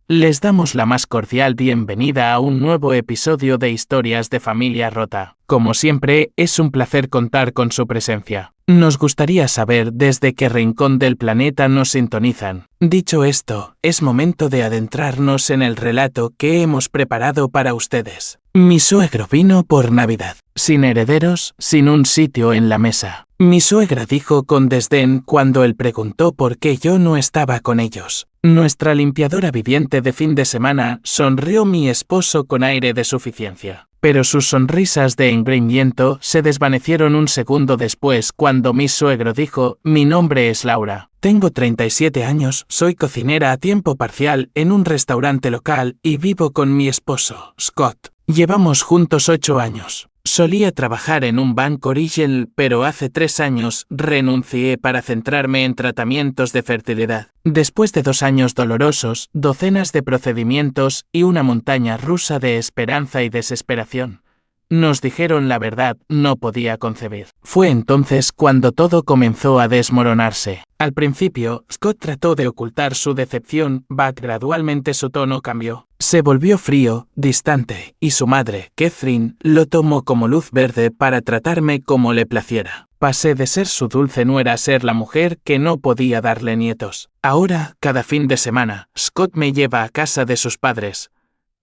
Les damos la más cordial bienvenida a un nuevo episodio de Historias de Familia Rota. Como siempre, es un placer contar con su presencia. Nos gustaría saber desde qué rincón del planeta nos sintonizan. Dicho esto, es momento de adentrarnos en el relato que hemos preparado para ustedes. Mi suegro vino por Navidad, sin herederos, sin un sitio en la mesa. Mi suegra dijo con desdén cuando él preguntó por qué yo no estaba con ellos. Nuestra limpiadora viviente de fin de semana, sonrió mi esposo con aire de suficiencia. Pero sus sonrisas de engreimiento se desvanecieron un segundo después cuando mi suegro dijo: mi nombre es Laura. Tengo 37 años, soy cocinera a tiempo parcial en un restaurante local y vivo con mi esposo, Scott. Llevamos juntos 8 años. Solía trabajar en un banco regional, pero hace 3 años renuncié para centrarme en tratamientos de fertilidad. Después de 2 años dolorosos, docenas de procedimientos y una montaña rusa de esperanza y desesperación, nos dijeron la verdad, no podía concebir. Fue entonces cuando todo comenzó a desmoronarse. Al principio, Scott trató de ocultar su decepción, pero gradualmente su tono cambió. Se volvió frío, distante, y su madre, Catherine, lo tomó como luz verde para tratarme como le placiera. Pasé de ser su dulce nuera a ser la mujer que no podía darle nietos. Ahora, cada fin de semana, Scott me lleva a casa de sus padres.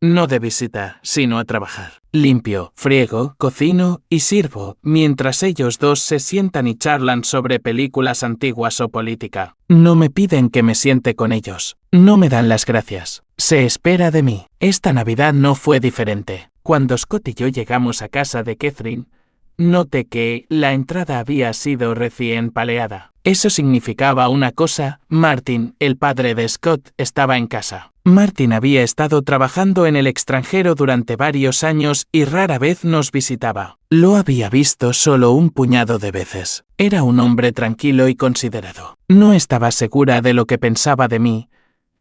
No de visita, sino a trabajar. Limpio, friego, cocino y sirvo, mientras ellos dos se sientan y charlan sobre películas antiguas o política. No me piden que me siente con ellos. No me dan las gracias. Se espera de mí. Esta Navidad no fue diferente. Cuando Scott y yo llegamos a casa de Catherine, noté que la entrada había sido recién paleada. Eso significaba una cosa: Martin, el padre de Scott, estaba en casa. Martin había estado trabajando en el extranjero durante varios años y rara vez nos visitaba. Lo había visto solo un puñado de veces. Era un hombre tranquilo y considerado. No estaba segura de lo que pensaba de mí,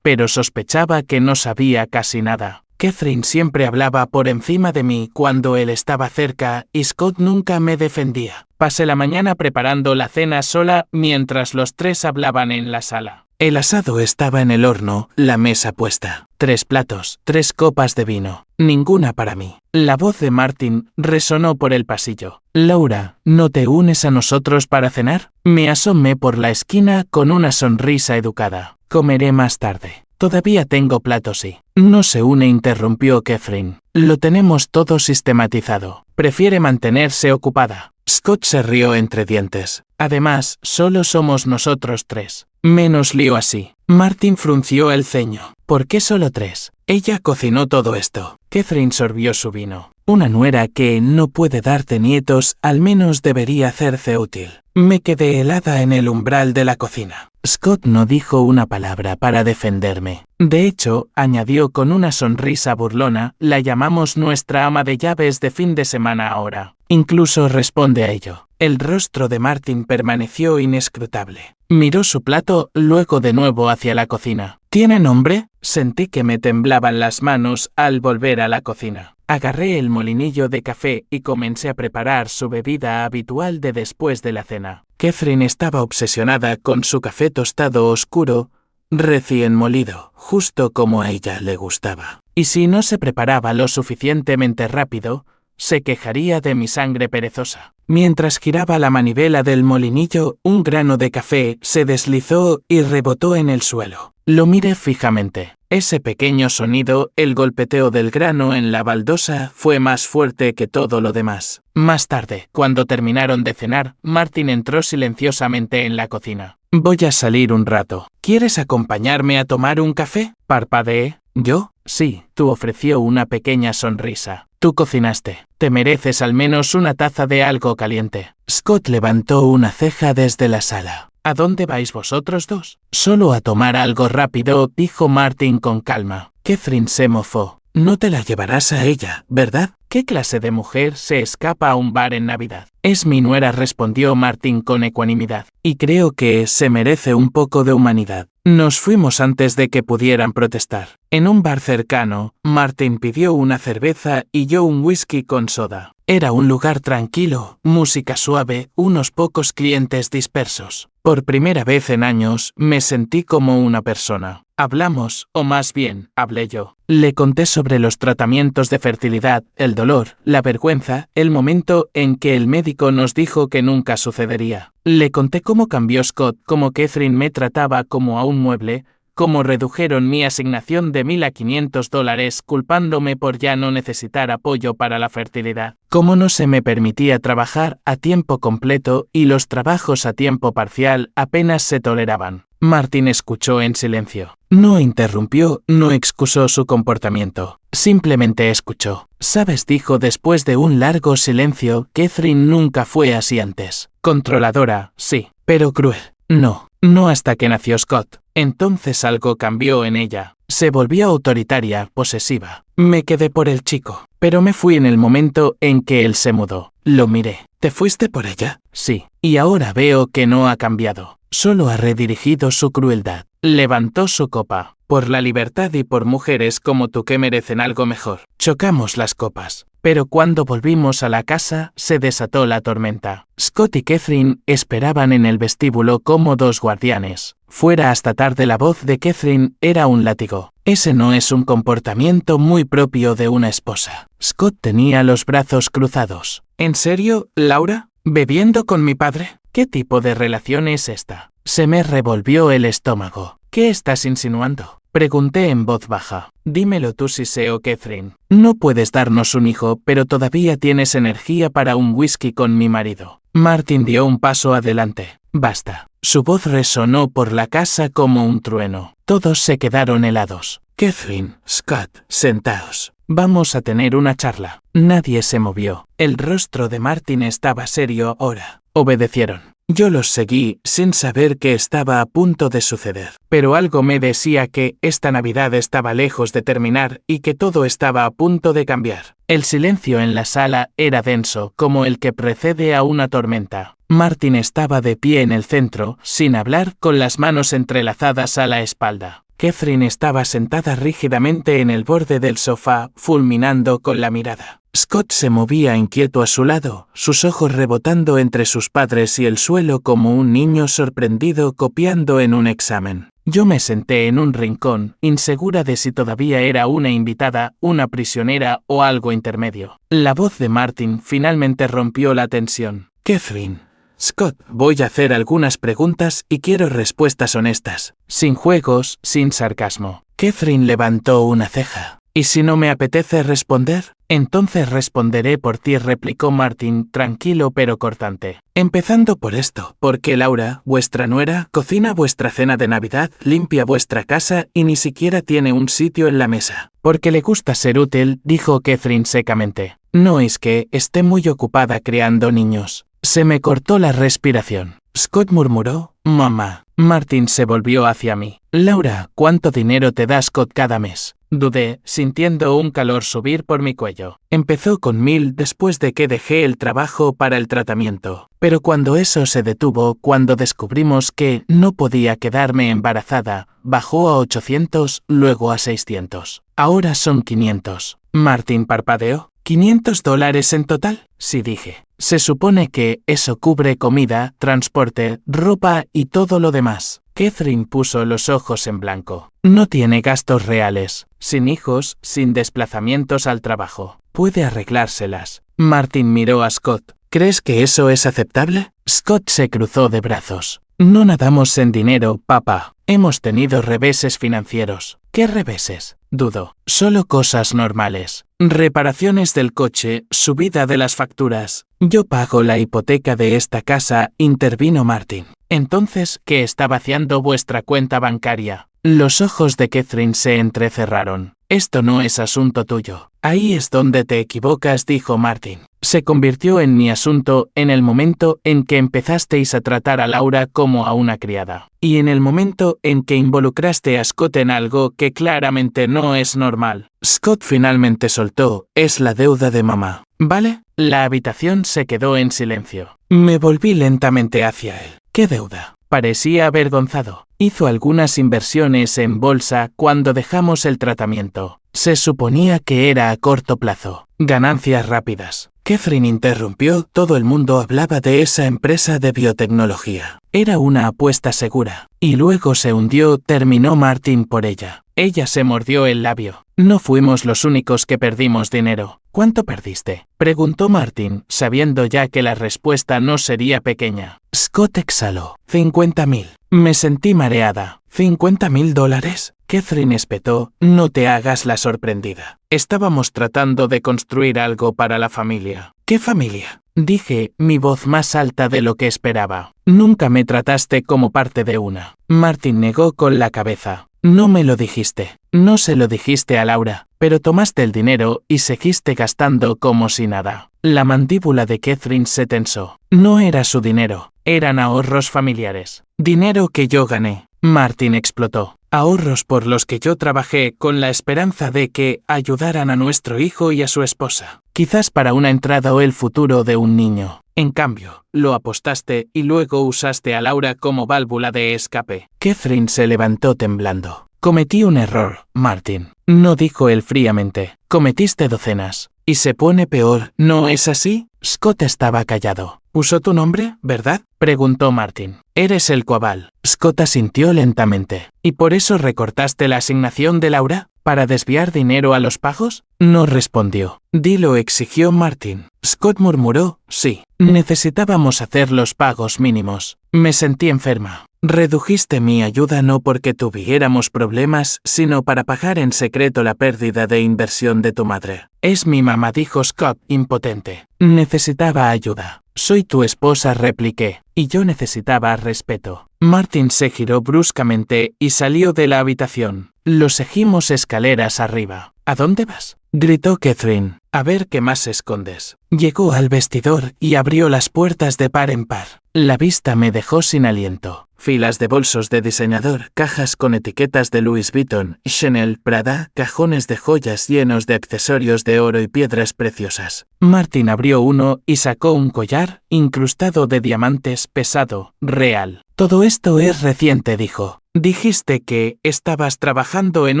pero sospechaba que no sabía casi nada. Catherine siempre hablaba por encima de mí cuando él estaba cerca y Scott nunca me defendía. Pasé la mañana preparando la cena sola mientras los tres hablaban en la sala. El asado estaba en el horno, la mesa puesta. 3 platos, 3 copas de vino. Ninguna para mí. La voz de Martin resonó por el pasillo. Laura, ¿no te unes a nosotros para cenar? Me asomé por la esquina con una sonrisa educada. Comeré más tarde. Todavía tengo platos y... No se une, interrumpió Catherine. Lo tenemos todo sistematizado. Prefiere mantenerse ocupada. Scott se rió entre dientes. Además, solo somos nosotros 3. Menos lío así. Martin frunció el ceño. ¿Por qué solo 3? Ella cocinó todo esto. Catherine sorbió su vino. Una nuera que no puede darte nietos al menos debería hacerse útil. Me quedé helada en el umbral de la cocina. Scott no dijo una palabra para defenderme. De hecho, añadió con una sonrisa burlona, la llamamos nuestra ama de llaves de fin de semana ahora. Incluso responde a ello. El rostro de Martin permaneció inescrutable. Miró su plato, luego de nuevo hacia la cocina. ¿Tiene nombre? Sentí que me temblaban las manos al volver a la cocina. Agarré el molinillo de café y comencé a preparar su bebida habitual de después de la cena. Catherine estaba obsesionada con su café tostado oscuro, recién molido, justo como a ella le gustaba. Y si no se preparaba lo suficientemente rápido, se quejaría de mi sangre perezosa. Mientras giraba la manivela del molinillo, un grano de café se deslizó y rebotó en el suelo. Lo miré fijamente. Ese pequeño sonido, el golpeteo del grano en la baldosa, fue más fuerte que todo lo demás. Más tarde, cuando terminaron de cenar, Martin entró silenciosamente en la cocina. Voy a salir un rato. ¿Quieres acompañarme a tomar un café? Parpadeé. ¿Yo? Sí, tú, ofreció una pequeña sonrisa. Tú cocinaste. Te mereces al menos una taza de algo caliente. Scott levantó una ceja desde la sala. ¿A dónde vais vosotros dos? Solo a tomar algo rápido, dijo Martin con calma. Catherine se mofó. No te la llevarás a ella, ¿verdad? ¿Qué clase de mujer se escapa a un bar en Navidad? Es mi nuera, respondió Martin con ecuanimidad. Y creo que se merece un poco de humanidad. Nos fuimos antes de que pudieran protestar. En un bar cercano, Martin pidió una cerveza y yo un whisky con soda. Era un lugar tranquilo, música suave, unos pocos clientes dispersos. Por primera vez en años, me sentí como una persona. Hablamos, o más bien, hablé yo. Le conté sobre los tratamientos de fertilidad, el dolor, la vergüenza, el momento en que el médico nos dijo que nunca sucedería. Le conté cómo cambió Scott, cómo Catherine me trataba como a un mueble, cómo redujeron mi asignación de $1,000 a $500 culpándome por ya no necesitar apoyo para la fertilidad, cómo no se me permitía trabajar a tiempo completo y los trabajos a tiempo parcial apenas se toleraban. Martin escuchó en silencio. No interrumpió, no excusó su comportamiento. Simplemente escuchó. «Sabes», dijo después de un largo silencio, «Catherine nunca fue así antes. Controladora, sí, pero cruel. No, no hasta que nació Scott. Entonces algo cambió en ella. Se volvió autoritaria, posesiva. Me quedé por el chico, pero me fui en el momento en que él se mudó. Lo miré. ¿Te fuiste por ella? Sí. Y ahora veo que no ha cambiado. Solo ha redirigido su crueldad». Levantó su copa. «Por la libertad y por mujeres como tú que merecen algo mejor». Chocamos las copas. Pero cuando volvimos a la casa, se desató la tormenta. Scott y Catherine esperaban en el vestíbulo como dos guardianes. Fuera hasta tarde. La voz de Catherine era un látigo. «Ese no es un comportamiento muy propio de una esposa». Scott tenía los brazos cruzados. «¿En serio, Laura? ¿Bebiendo con mi padre? ¿Qué tipo de relación es esta?» Se me revolvió el estómago. «¿Qué estás insinuando?», pregunté en voz baja. «Dímelo tú, Siseo, Catherine. No puedes darnos un hijo, pero todavía tienes energía para un whisky con mi marido». Martin dio un paso adelante. «Basta». Su voz resonó por la casa como un trueno. Todos se quedaron helados. «Catherine, Scott, sentaos. Vamos a tener una charla». Nadie se movió. El rostro de Martin estaba serio ahora. Obedecieron. Yo los seguí sin saber qué estaba a punto de suceder. Pero algo me decía que esta Navidad estaba lejos de terminar y que todo estaba a punto de cambiar. El silencio en la sala era denso, como el que precede a una tormenta. Martin estaba de pie en el centro, sin hablar, con las manos entrelazadas a la espalda. Catherine estaba sentada rígidamente en el borde del sofá, fulminando con la mirada. Scott se movía inquieto a su lado, sus ojos rebotando entre sus padres y el suelo como un niño sorprendido copiando en un examen. Yo me senté en un rincón, insegura de si todavía era una invitada, una prisionera o algo intermedio. La voz de Martin finalmente rompió la tensión. «Catherine, Scott, voy a hacer algunas preguntas y quiero respuestas honestas, sin juegos, sin sarcasmo». Catherine levantó una ceja. «¿Y si no me apetece responder? Entonces responderé por ti», replicó Martin, tranquilo pero cortante. «Empezando por esto, ¿por qué Laura, vuestra nuera, cocina vuestra cena de Navidad, limpia vuestra casa y ni siquiera tiene un sitio en la mesa?» «Porque le gusta ser útil», dijo Catherine secamente. «No es que esté muy ocupada criando niños». Se me cortó la respiración. Scott murmuró, «Mamá». Martin se volvió hacia mí. «Laura, ¿cuánto dinero te da Scott cada mes?» Dudé, sintiendo un calor subir por mi cuello. Empezó con 1,000 después de que dejé el trabajo para el tratamiento. Pero cuando eso se detuvo, cuando descubrimos que no podía quedarme embarazada, bajó a 800, luego a 600. Ahora son 500. Martin parpadeó. ¿$500 en total? Sí, dije. Se supone que eso cubre comida, transporte, ropa y todo lo demás. Catherine puso los ojos en blanco. No tiene gastos reales, sin hijos, sin desplazamientos al trabajo. Puede arreglárselas. Martin miró a Scott. ¿Crees que eso es aceptable? Scott se cruzó de brazos. No nadamos en dinero, papá. Hemos tenido reveses financieros. ¿Qué reveses? Dudo. Solo cosas normales. Reparaciones del coche, subida de las facturas. Yo pago la hipoteca de esta casa, intervino Martin. Entonces, ¿qué está vaciando vuestra cuenta bancaria? Los ojos de Catherine se entrecerraron. Esto no es asunto tuyo. Ahí es donde te equivocas, dijo Martin. Se convirtió en mi asunto en el momento en que empezasteis a tratar a Laura como a una criada. Y en el momento en que involucraste a Scott en algo que claramente no es normal. Scott finalmente soltó, es la deuda de mamá. ¿Vale? La habitación se quedó en silencio. Me volví lentamente hacia él. ¿Qué deuda? Parecía avergonzado. Hizo algunas inversiones en bolsa cuando dejamos el tratamiento. Se suponía que era a corto plazo. Ganancias rápidas. Catherine interrumpió, todo el mundo hablaba de esa empresa de biotecnología. Era una apuesta segura. Y luego se hundió, terminó Martin por ella. Ella se mordió el labio. No fuimos los únicos que perdimos dinero. ¿Cuánto perdiste?, preguntó Martin, sabiendo ya que la respuesta no sería pequeña. Scott exhaló. 50.000. Me sentí mareada. ¿$50.000? Catherine espetó. No te hagas la sorprendida. Estábamos tratando de construir algo para la familia. ¿Qué familia?, dije, mi voz más alta de lo que esperaba. Nunca me trataste como parte de una. Martin negó con la cabeza. No me lo dijiste. No se lo dijiste a Laura, pero tomaste el dinero y seguiste gastando como si nada. La mandíbula de Catherine se tensó. No era su dinero, eran ahorros familiares. Dinero que yo gané. Martin explotó. Ahorros por los que yo trabajé con la esperanza de que ayudaran a nuestro hijo y a su esposa. Quizás para una entrada o el futuro de un niño. En cambio, lo apostaste y luego usaste a Laura como válvula de escape. Catherine se levantó temblando. Cometí un error, Martin. No, dijo él fríamente. Cometiste docenas. Y se pone peor, ¿no es así? Scott estaba callado. ¿Usó tu nombre, verdad?, preguntó Martin. Eres el coabal. Scott asintió lentamente. ¿Y por eso recortaste la asignación de Laura? ¿Para desviar dinero a los pagos? No respondió. Dilo, exigió Martin. Scott murmuró. Sí. Necesitábamos hacer los pagos mínimos. Me sentí enferma. Redujiste mi ayuda no porque tuviéramos problemas, sino para pagar en secreto la pérdida de inversión de tu madre. Es mi mamá, dijo Scott, impotente. Necesitaba ayuda. Soy tu esposa, repliqué. Y yo necesitaba respeto. Martin se giró bruscamente y salió de la habitación. Lo seguimos escaleras arriba. ¿A dónde vas?, gritó Catherine. A ver qué más escondes. Llegó al vestidor y abrió las puertas de par en par. La vista me dejó sin aliento. Filas de bolsos de diseñador, cajas con etiquetas de Louis Vuitton, Chanel, Prada, cajones de joyas llenos de accesorios de oro y piedras preciosas. Martin abrió uno y sacó un collar, incrustado de diamantes, pesado, real. Todo esto es reciente, dijo. Dijiste que estabas trabajando en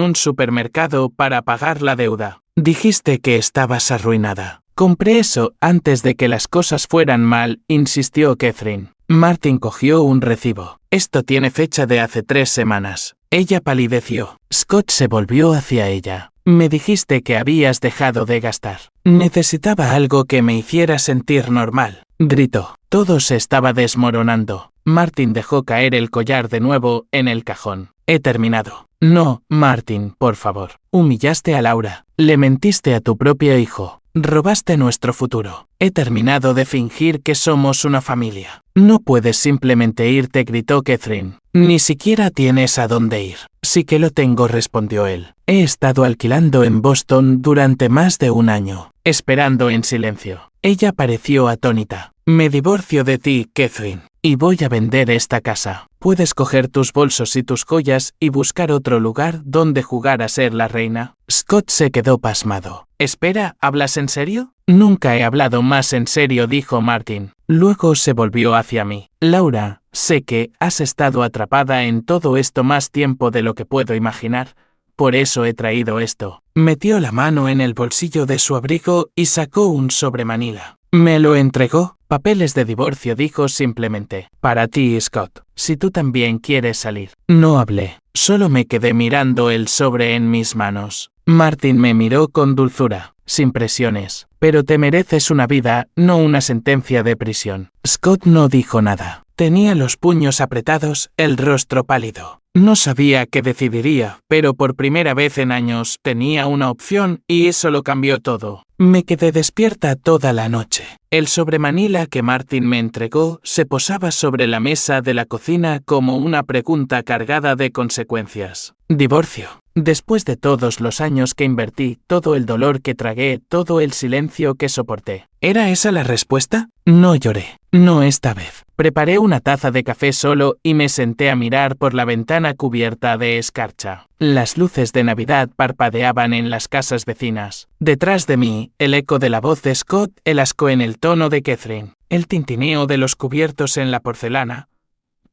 un supermercado para pagar la deuda. Dijiste que estabas arruinada. Compré eso antes de que las cosas fueran mal, insistió Catherine. Martin cogió un recibo. Esto tiene fecha de hace 3 semanas. Ella palideció. Scott se volvió hacia ella. Me dijiste que habías dejado de gastar. Necesitaba algo que me hiciera sentir normal, gritó. Todo se estaba desmoronando. Martin dejó caer el collar de nuevo en el cajón. He terminado. No, Martin, por favor. Humillaste a Laura. Le mentiste a tu propio hijo. Robaste nuestro futuro. He terminado de fingir que somos una familia. No puedes simplemente irte, gritó Catherine. Ni siquiera tienes a dónde ir. Sí que lo tengo, respondió él. He estado alquilando en Boston durante más de 1 año, esperando en silencio. Ella pareció atónita. Me divorcio de ti, Catherine, y voy a vender esta casa. Puedes coger tus bolsos y tus joyas y buscar otro lugar donde jugar a ser la reina. Scott se quedó pasmado. Espera, ¿hablas en serio? Nunca he hablado más en serio, dijo Martin. Luego se volvió hacia mí. Laura, sé que has estado atrapada en todo esto más tiempo de lo que puedo imaginar. Por eso he traído esto. Metió la mano en el bolsillo de su abrigo y sacó un sobre manila. Me lo entregó. Papeles de divorcio, dijo simplemente. Para ti, Scott, si tú también quieres salir. No hablé. Solo me quedé mirando el sobre en mis manos. Martin me miró con dulzura, sin presiones. Pero te mereces una vida, no una sentencia de prisión. Scott no dijo nada. Tenía los puños apretados, el rostro pálido. No sabía qué decidiría, pero por primera vez en años tenía una opción y eso lo cambió todo. Me quedé despierta toda la noche. El sobre manila que Martin me entregó se posaba sobre la mesa de la cocina como una pregunta cargada de consecuencias. Divorcio. Después de todos los años que invertí, todo el dolor que tragué, todo el silencio que soporté. ¿Era esa la respuesta? No lloré. No esta vez. Preparé una taza de café solo y me senté a mirar por la ventana cubierta de escarcha. Las luces de Navidad parpadeaban en las casas vecinas. Detrás de mí, el eco de la voz de Scott, el asco en el tono de Catherine, el tintineo de los cubiertos en la porcelana.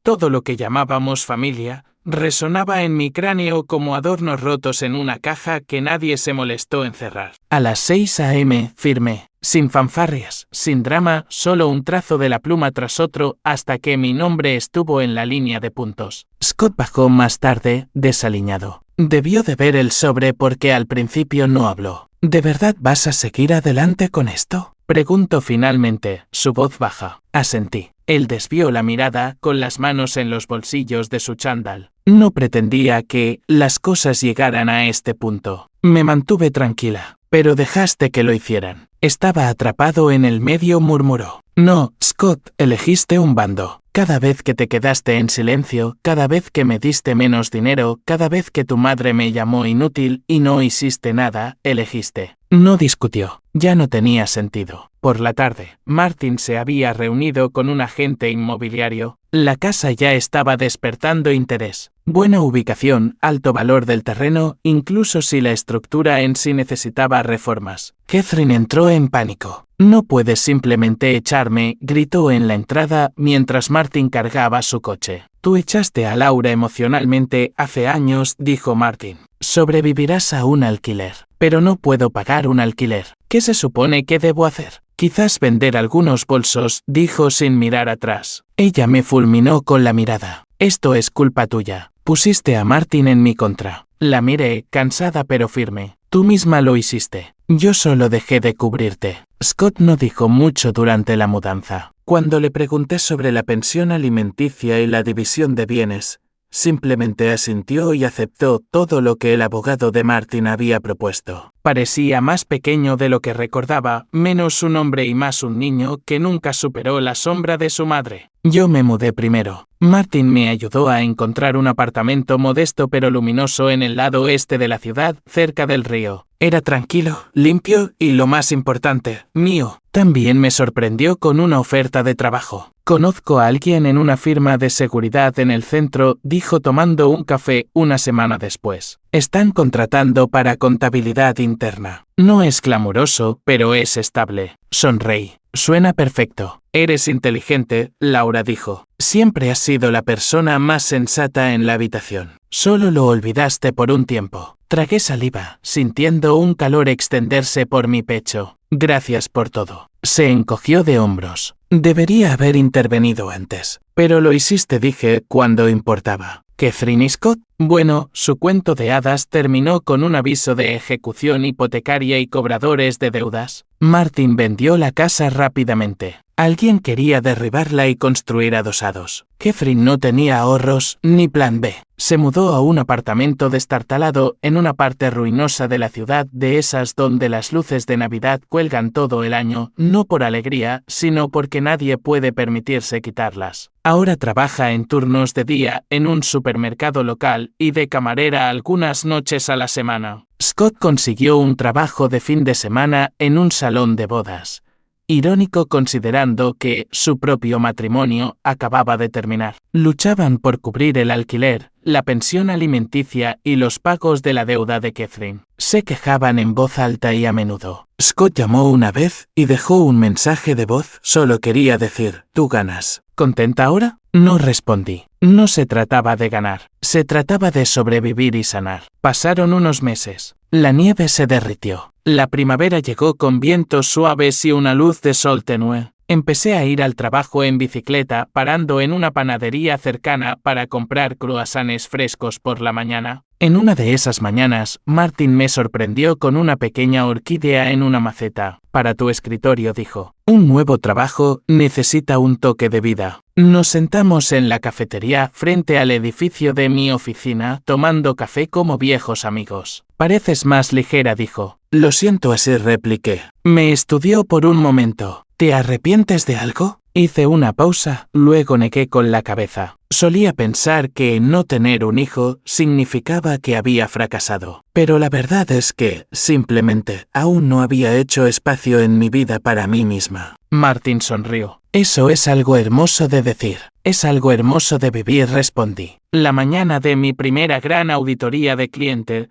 Todo lo que llamábamos familia resonaba en mi cráneo como adornos rotos en una caja que nadie se molestó en cerrar. A las 6 a.m. firmé. sin fanfarrias, sin drama, solo un trazo de la pluma tras otro, hasta que mi nombre estuvo en la línea de puntos. Scott bajó más tarde, desaliñado. Debió de ver el sobre porque al principio no habló. ¿De verdad vas a seguir adelante con esto?, preguntó finalmente, su voz baja. Asentí. Él desvió la mirada, con las manos en los bolsillos de su chándal. No pretendía que las cosas llegaran a este punto. Me mantuve tranquila, pero dejaste que lo hicieran. Estaba atrapado en el medio, murmuró. No, Scott, elegiste un bando. Cada vez que te quedaste en silencio, cada vez que me diste menos dinero, cada vez que tu madre me llamó inútil y no hiciste nada, elegiste. No discutió. Ya no tenía sentido. Por la tarde, Martin se había reunido con un agente inmobiliario. La casa ya estaba despertando interés. Buena ubicación, alto valor del terreno, incluso si la estructura en sí necesitaba reformas. Catherine entró en pánico. No puedes simplemente echarme, gritó en la entrada mientras Martin cargaba su coche. Tú echaste a Laura emocionalmente hace años, dijo Martin. Sobrevivirás a un alquiler. Pero no puedo pagar un alquiler. ¿Qué se supone que debo hacer? Quizás vender algunos bolsos, dijo sin mirar atrás. Ella me fulminó con la mirada. Esto es culpa tuya. Pusiste a Martin en mi contra. La miré, cansada pero firme. Tú misma lo hiciste. Yo solo dejé de cubrirte. Scott no dijo mucho durante la mudanza. Cuando le pregunté sobre la pensión alimenticia y la división de bienes, simplemente asintió y aceptó todo lo que el abogado de Martin había propuesto. Parecía más pequeño de lo que recordaba, menos un hombre y más un niño que nunca superó la sombra de su madre. Yo me mudé primero. Martin me ayudó a encontrar un apartamento modesto pero luminoso en el lado oeste de la ciudad, cerca del río. Era tranquilo, limpio y, lo más importante, mío. También me sorprendió con una oferta de trabajo. Conozco a alguien en una firma de seguridad en el centro, dijo tomando un café una semana después. Están contratando para contabilidad interna. No es glamuroso, pero es estable. Sonreí. Suena perfecto. Eres inteligente, Laura dijo. Siempre has sido la persona más sensata en la habitación. Solo lo olvidaste por un tiempo. Tragué saliva, sintiendo un calor extenderse por mi pecho. Gracias por todo. Se encogió de hombros. Debería haber intervenido antes. Pero lo hiciste, dije, cuando importaba. ¿Catherine y Scott? Bueno, su cuento de hadas terminó con un aviso de ejecución hipotecaria y cobradores de deudas. Martin vendió la casa rápidamente. Alguien quería derribarla y construir adosados. Catherine no tenía ahorros ni plan B. Se mudó a un apartamento destartalado en una parte ruinosa de la ciudad, de esas donde las luces de Navidad cuelgan todo el año, no por alegría, sino porque nadie puede permitirse quitarlas. Ahora trabaja en turnos de día en un supermercado local y de camarera algunas noches a la semana. Scott consiguió un trabajo de fin de semana en un salón de bodas. Irónico considerando que su propio matrimonio acababa de terminar. Luchaban por cubrir el alquiler, la pensión alimenticia y los pagos de la deuda de Catherine. Se quejaban en voz alta y a menudo. Scott llamó una vez y dejó un mensaje de voz. Solo quería decir, tú ganas. ¿Contenta ahora? No respondí. No se trataba de ganar. Se trataba de sobrevivir y sanar. Pasaron unos meses. La nieve se derritió. La primavera llegó con vientos suaves y una luz de sol tenue. Empecé a ir al trabajo en bicicleta, parando en una panadería cercana para comprar croissants frescos por la mañana. En una de esas mañanas, Martin me sorprendió con una pequeña orquídea en una maceta. Para tu escritorio, dijo. Un nuevo trabajo necesita un toque de vida. Nos sentamos en la cafetería frente al edificio de mi oficina, tomando café como viejos amigos. Pareces más ligera, dijo. Lo siento, así repliqué. Me estudió por un momento. ¿Te arrepientes de algo? Hice una pausa, luego negué con la cabeza. Solía pensar que no tener un hijo significaba que había fracasado. Pero la verdad es que, simplemente, aún no había hecho espacio en mi vida para mí misma. Martin sonrió. Eso es algo hermoso de decir. Es algo hermoso de vivir, respondí. La mañana de mi primera gran auditoría de cliente,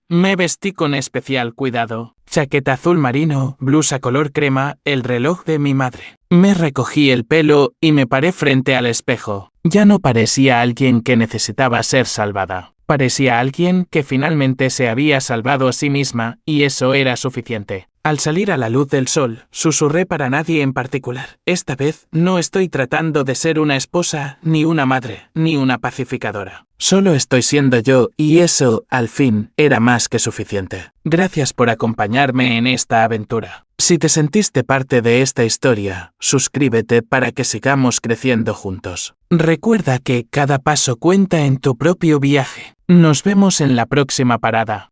me vestí con especial cuidado. Chaqueta azul marino, blusa color crema, el reloj de mi madre. Me recogí el pelo y me paré frente al espejo. Ya no parecía alguien que necesitaba ser salvada. Parecía alguien que finalmente se había salvado a sí misma, y eso era suficiente. Al salir a la luz del sol, susurré para nadie en particular. Esta vez, no estoy tratando de ser una esposa, ni una madre, ni una pacificadora. Solo estoy siendo yo, y eso, al fin, era más que suficiente. Gracias por acompañarme en esta aventura. Si te sentiste parte de esta historia, suscríbete para que sigamos creciendo juntos. Recuerda que cada paso cuenta en tu propio viaje. Nos vemos en la próxima parada.